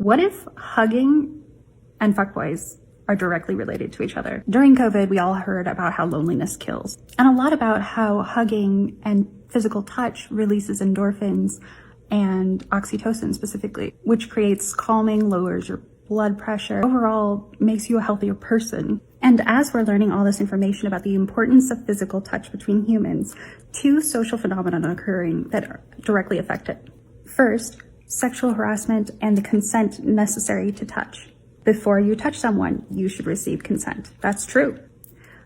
What if hugging and fuckboys are directly related to each other? During COVID, we all heard about how loneliness kills, and a lot about how hugging and physical touch releases endorphins and oxytocin specifically, which creates calming, lowers your blood pressure, overall makes you a healthier person. And as we're learning all this information about the importance of physical touch between humans, two social phenomena are occurring that directly affect it. First, sexual harassment and the consent necessary to touch. Before you touch someone, you should receive consent. That's true.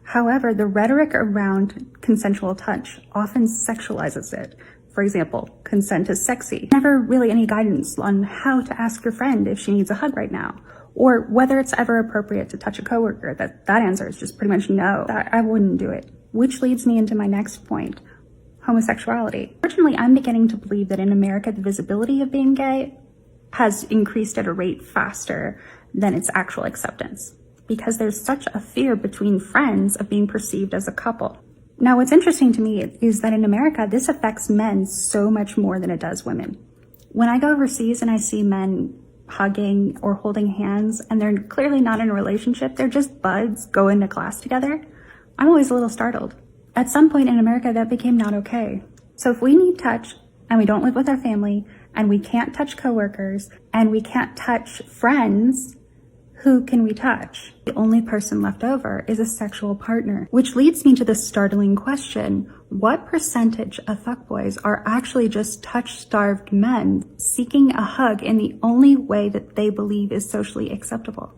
However, the rhetoric around consensual touch often sexualizes it. For example, consent is sexy. Never really any guidance on how to ask your friend if she needs a hug right now, or whether it's ever appropriate to touch a coworker. That answer is just pretty much no. I wouldn't do it. Which leads me into my next point, homosexuality. Fortunately, I'm beginning to believe that in America, the visibility of being gay has increased at a rate faster than its actual acceptance, because there's such a fear between friends of being perceived as a couple. Now, what's interesting to me is that in America, this affects men so much more than it does women. When I go overseas and I see men hugging or holding hands, and they're clearly not in a relationship, they're just buds going to class together, I'm always a little startled. At some point in America, that became not okay. So if we need touch, and we don't live with our family, and we can't touch coworkers, and we can't touch friends, who can we touch? The only person left over is a sexual partner, which leads me to the startling question: what percentage of fuckboys are actually just touch-starved men seeking a hug in the only way that they believe is socially acceptable?